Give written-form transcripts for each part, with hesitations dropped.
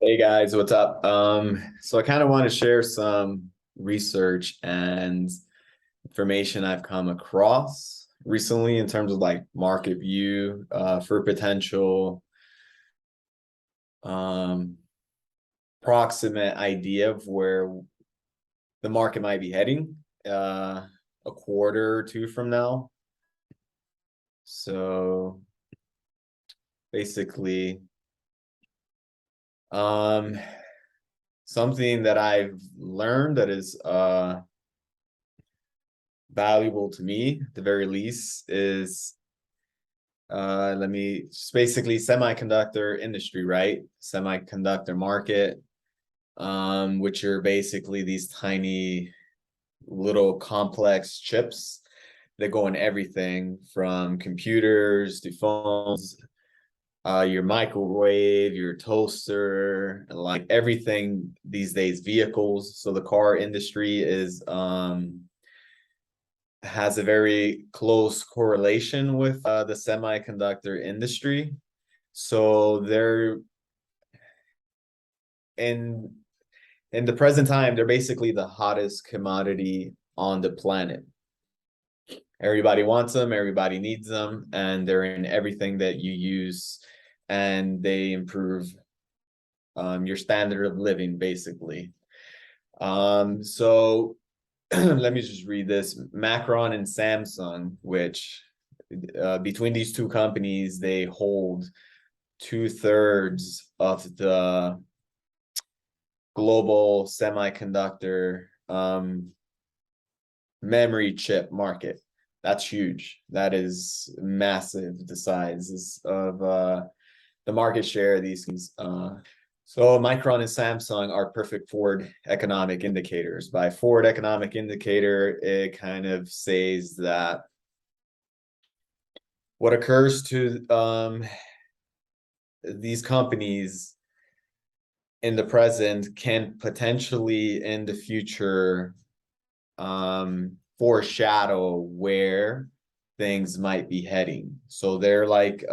Hey guys, what's up? So I kind of want to share some research and information I've come across recently in terms of like market view for potential um proximate idea of where the market might be heading a quarter or two from now. So basically, um something that I've learned that is valuable to me at the very least is let me just basically semiconductor industry, right? Semiconductor market, which are basically these tiny little complex chips that go in everything from computers to phones, your microwave, your toaster, like everything these days, vehicles. So the car industry is has a very close correlation with the semiconductor industry. So they're in in the present time, they're basically the hottest commodity on the planet. Everybody wants them, everybody needs them, and they're in everything that you use, and they improve your standard of living, basically. So let me just read this. Macron and Samsung, which between these two companies, they hold two-thirds of the global semiconductor memory chip market. That's huge. That is massive, the sizes of the market share of these things. So Micron and Samsung are perfect forward economic indicators. By forward economic indicator, it kind of says that what occurs to these companies in the present can potentially in the future foreshadow where things might be heading. So they're like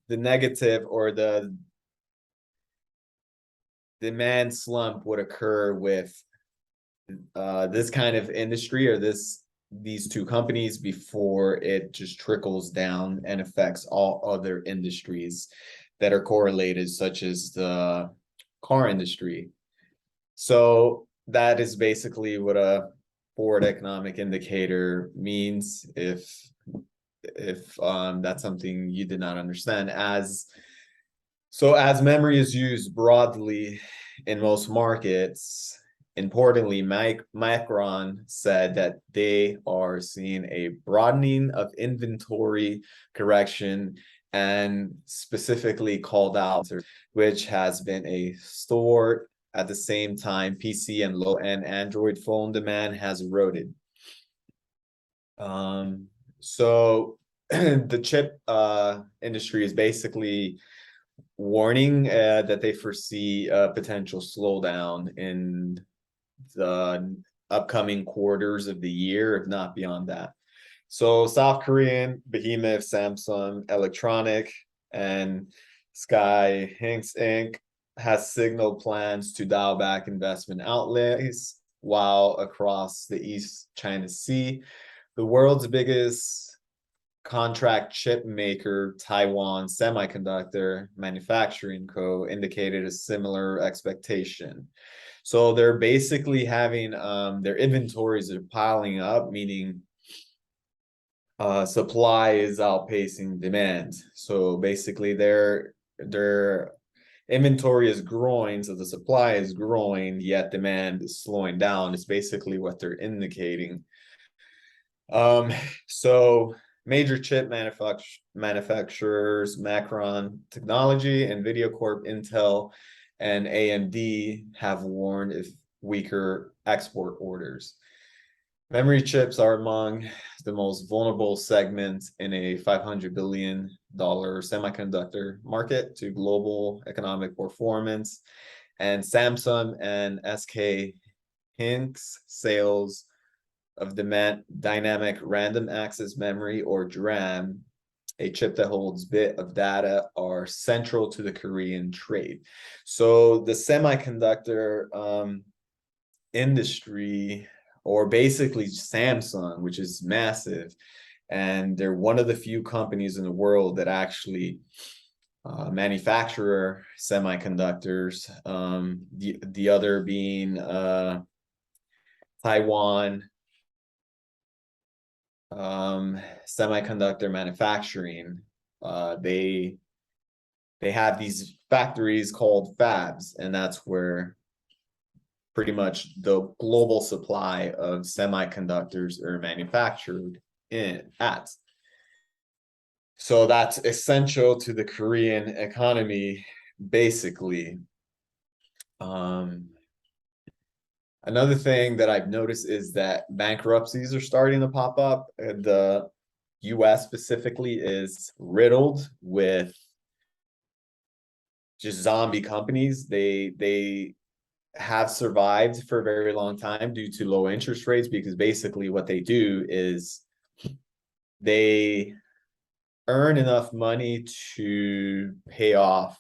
the negative or the demand slump would occur with this kind of industry or these two companies before it just trickles down and affects all other industries that are correlated, such as the car industry. So that is basically what a forward economic indicator means. If that's something you did not understand, as memory is used broadly in most markets, importantly, Macron said that they are seeing a broadening of inventory correction and specifically called out, which has been a store at the same time, PC and low-end Android phone demand has eroded. So the chip industry is basically warning that they foresee a potential slowdown in the upcoming quarters of the year, if not beyond that. So South Korean behemoth Samsung Electronic and Sky Hinks Inc. has signaled plans to dial back investment outlays, while across the East China Sea, the world's biggest contract chip maker, Taiwan Semiconductor Manufacturing Co., indicated a similar expectation. So they're basically having their inventories are piling up, meaning supply is outpacing demand. So basically their inventory is growing, so the supply is growing, yet demand is slowing down. It's basically what they're indicating. Um, so major chip manufacturers, Macron Technology, NVIDIA Corp, Intel, and AMD have warned if weaker export orders. Memory chips are among the most vulnerable segments in a $500 billion semiconductor market to global economic performance. And Samsung and SK Hynix sales of dynamic random access memory or DRAM a chip that holds bit of data, are central to the Korean trade. So the semiconductor industry, or basically Samsung, which is massive, and they're one of the few companies in the world that actually manufacture semiconductors. The other being Taiwan semiconductor manufacturing. They have these factories called fabs, and that's where pretty much the global supply of semiconductors are manufactured at. So that's essential to the Korean economy, basically. Another thing that I've noticed is that bankruptcies are starting to pop up. The US specifically is riddled with just zombie companies. They have survived for a very long time due to low interest rates, because basically what they do is they earn enough money to pay off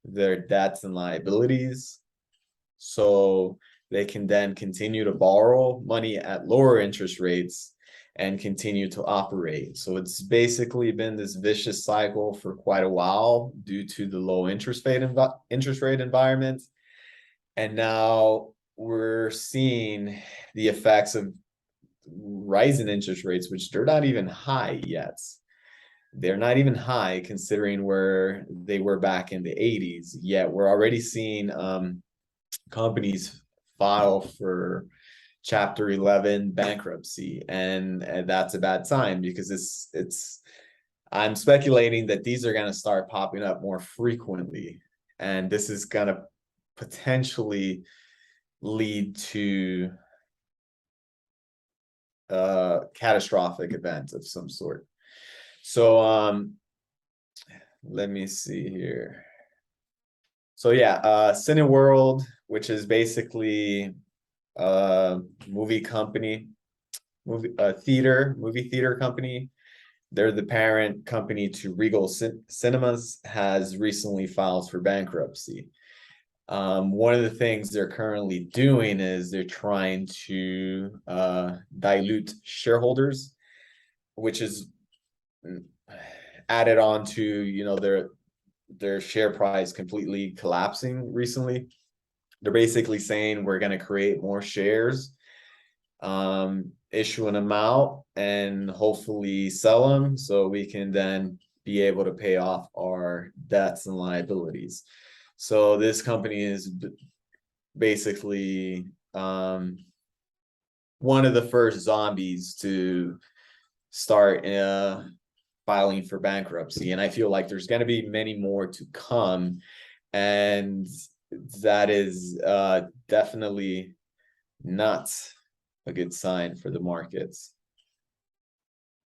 their debts and liabilities, so they can then continue to borrow money at lower interest rates and continue to operate. So it's basically been this vicious cycle for quite a while due to the low interest rate environment. And now we're seeing the effects of rising interest rates, which they're not even high yet. They're not even high considering where they were back in the 80s, yet we're already seeing companies file for Chapter 11 bankruptcy, and that's a bad sign, because it's I'm speculating that these are going to start popping up more frequently, and this is going to potentially lead to a catastrophic event of some sort. So let me see here. So yeah, Cineworld, which is basically a movie theater company. They're the parent company to Regal Cinemas, has recently filed for bankruptcy. One of the things they're currently doing is they're trying to dilute shareholders, which is added on to, you know, their share price completely collapsing recently. They're basically saying we're going to create more shares, issue them out, and hopefully sell them so we can then be able to pay off our debts and liabilities. So this company is basically one of the first zombies to start filing for bankruptcy, and I feel like there's going to be many more to come, and that is definitely not a good sign for the markets.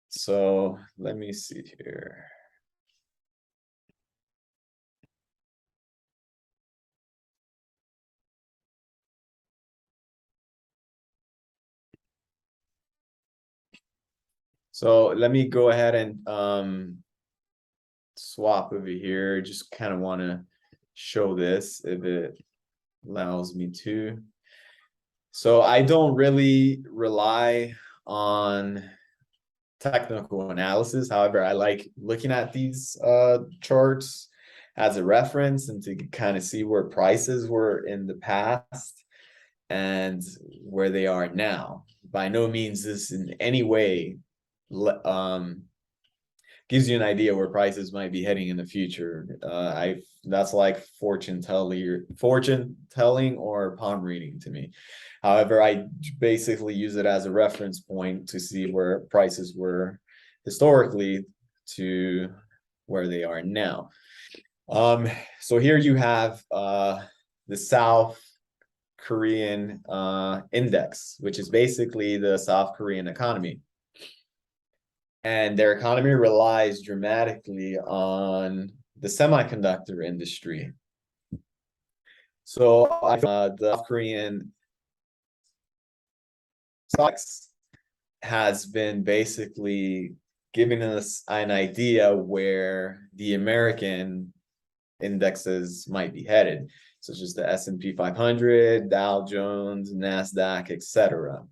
So let me see here. So let me go ahead and swap over here. Just kind of want to show this if it allows me to. So I don't really rely on technical analysis. However, I like looking at these charts as a reference and to kind of see where prices were in the past and where they are now. By no means this in any way gives you an idea where prices might be heading in the future. That's like fortune telling or palm reading to me. However, I basically use it as a reference point to see where prices were historically to where they are now. So here you have the South Korean index, which is basically the South Korean economy. And their economy relies dramatically on the semiconductor industry. So the South Korean stocks has been basically giving us an idea where the American indexes might be headed, such as the S&P 500, Dow Jones, NASDAQ, etc.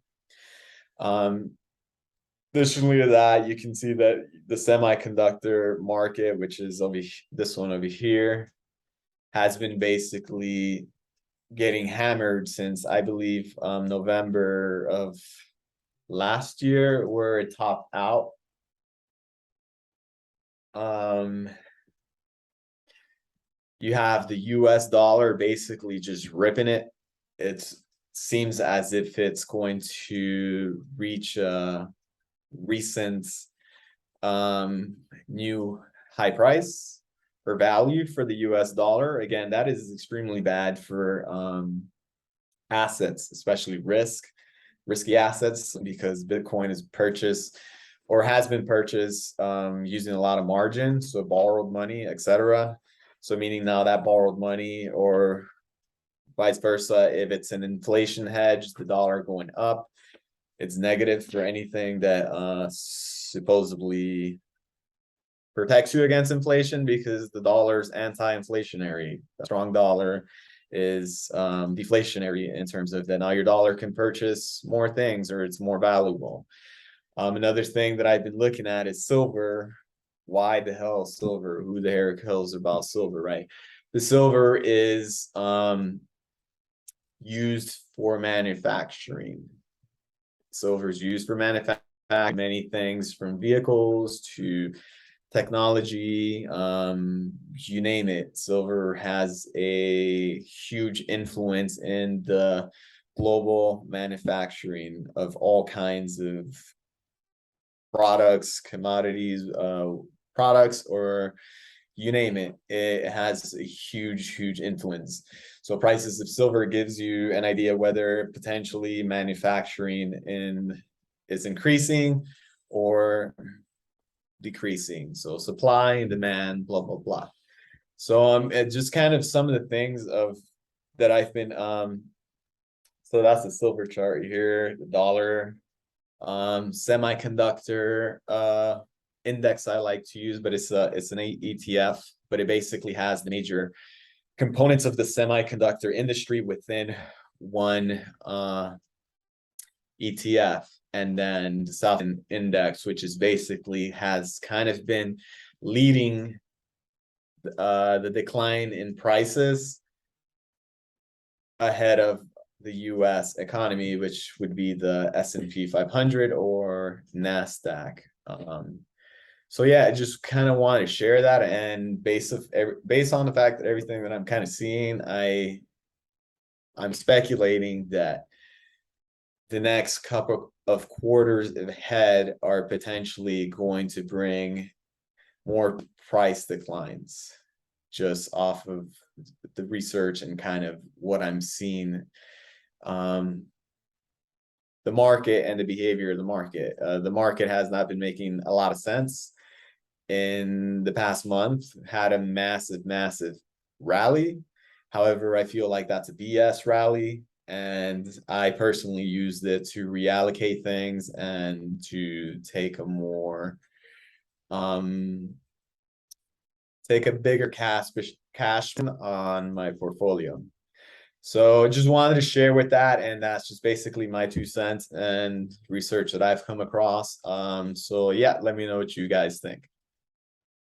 Additionally to that, you can see that the semiconductor market, which is this one over here, has been basically getting hammered since, I believe, November of last year, where it topped out. You have the US dollar basically just ripping it. It seems as if it's going to reach a recent new high price or value for the US dollar. Again, that is extremely bad for assets, especially risky assets, because Bitcoin is purchased or has been purchased using a lot of margin, so borrowed money, etc. So meaning now that borrowed money, or vice versa, if it's an inflation hedge, the dollar going up, it's negative for anything that supposedly protects you against inflation, because the dollar's anti-inflationary. A strong dollar is deflationary in terms of that now your dollar can purchase more things, or it's more valuable. Another thing that I've been looking at is silver. Why the hell silver? Who the hell cares about silver, right? The silver is used for manufacturing. Silver is used for manufacturing many things, from vehicles to technology, you name it. Silver has a huge influence in the global manufacturing of all kinds of products, commodities, products, or you name it. It has a huge influence. So prices of silver gives you an idea whether potentially manufacturing is increasing or decreasing. So supply and demand, blah blah blah. So it just kind of some of the things that I've been so that's the silver chart here, the dollar, semiconductor index I like to use, but it's an ETF, but it basically has the major components of the semiconductor industry within one ETF. And then the South Index, which is basically has kind of been leading the decline in prices ahead of the US economy, which would be the S&P 500 or NASDAQ. So yeah, I just kind of want to share that, and based on the fact that everything that I'm kind of seeing, I'm speculating that the next couple of quarters ahead are potentially going to bring more price declines, just off of the research and kind of what I'm seeing, the market and the behavior of the market. The market has not been making a lot of sense in the past month, had a massive rally. However, I feel like that's a BS rally, and I personally used it to reallocate things and to take a more take a bigger cash on my portfolio. So just wanted to share with that, and that's just basically my 2 cents and research that I've come across. So yeah, let me know what you guys think.